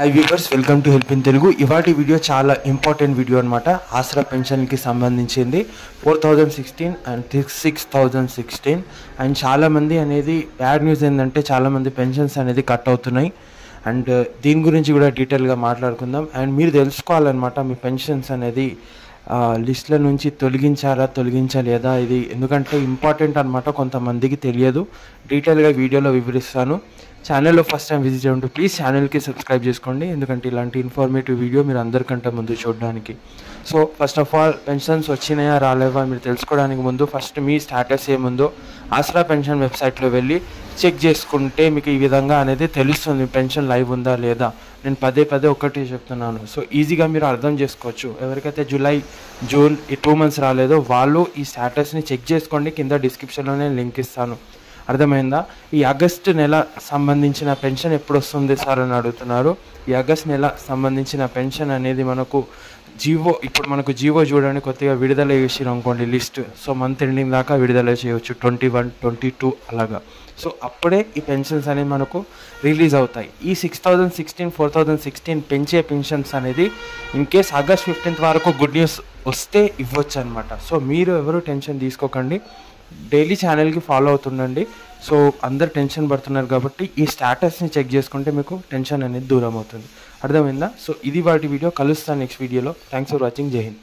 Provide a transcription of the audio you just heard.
High viewers, welcome to help in Telugu. ఇవాటి video చాలా important video అనమాట. ఆసరా పెన్షన్కి సంబంధించింది 4016 అండ్ 6016. అండ్ చాలామంది అనేది బ్యాడ్ న్యూస్ ఏంటంటే చాలామంది పెన్షన్స్ అనేది కట్ అవుతున్నాయి. అండ్ దీని గురించి కూడా డీటెయిల్గా మాట్లాడుకుందాం. అండ్ మీరు తెలుసుకోవాలన్నమాట, మీ పెన్షన్స్ అనేది లిస్ట్ల నుంచి తొలగించలేదా ఇది, ఎందుకంటే ఇంపార్టెంట్ అనమాట, కొంతమందికి తెలియదు. డీటెయిల్గా వీడియోలో వివరిస్తాను. ఛానల్లో ఫస్ట్ టైం విజిట్ చేయండి, ప్లీజ్ ఛానల్కి సబ్స్క్రైబ్ చేసుకోండి, ఎందుకంటే ఇలాంటి ఇన్ఫర్మేటివ్ వీడియో మీరు అందరికంటే ముందు చూడడానికి. So first of all, pensions వచ్చినాయా రాలేవా మీరు తెలుసుకోవడానికి ముందు ఫస్ట్ మీ స్టాటస్ ఏముందో ఆసరా పెన్షన్ వెబ్సైట్లో వెళ్ళి చెక్ చేసుకుంటే మీకు ఈ విధంగా అనేది తెలుస్తుంది, పెన్షన్ లైవ్ ఉందా లేదా. నేను పదే ఒకటి చెప్తున్నాను, సో ఈజీగా మీరు అర్థం చేసుకోవచ్చు. ఎవరికైతే జూలై, జూన్ ఈ 2 months రాలేదో వాళ్ళు ఈ స్టాటస్ని చెక్ చేసుకోండి, కింద డిస్క్రిప్షన్లో నేను లింక్ ఇస్తాను. అర్థమైందా? ఈ ఆగస్టు నెల సంబంధించిన పెన్షన్ ఎప్పుడు వస్తుంది సార్ అని అడుగుతున్నారు. ఈ ఆగస్ట్ నెల సంబంధించిన పెన్షన్ అనేది మనకు ఇప్పుడు మనకు జీవో చూడండి, కొద్దిగా విడుదల చేసిరు అనుకోండి లిస్ట్. సో మంత్ ఎండింగ్ దాకా విడుదల చేయవచ్చు, 21, 22 అలాగా. సో అప్పుడే ఈ పెన్షన్స్ అనేవి మనకు రిలీజ్ అవుతాయి. ఈ 6016, 4016 పెంచే పెన్షన్స్ అనేది ఇన్ కేస్ ఆగస్ట్ 15th వరకు గుడ్ న్యూస్ వస్తే ఇవ్వచ్చు అనమాట. సో మీరు ఎవరు టెన్షన్ తీసుకోకండి, డైలీ ఛానల్కి ఫాలో అవుతుండండి. సో అందరు టెన్షన్ పడుతున్నారు కాబట్టి ఈ స్టాటస్ని చెక్ చేసుకుంటే మీకు టెన్షన్ అనేది దూరం అవుతుంది. అర్థమైందా? సో ఇది వాటి వీడియో, కలుస్తాను నెక్స్ట్ వీడియోలో. Thanks for watching. జై హింద్.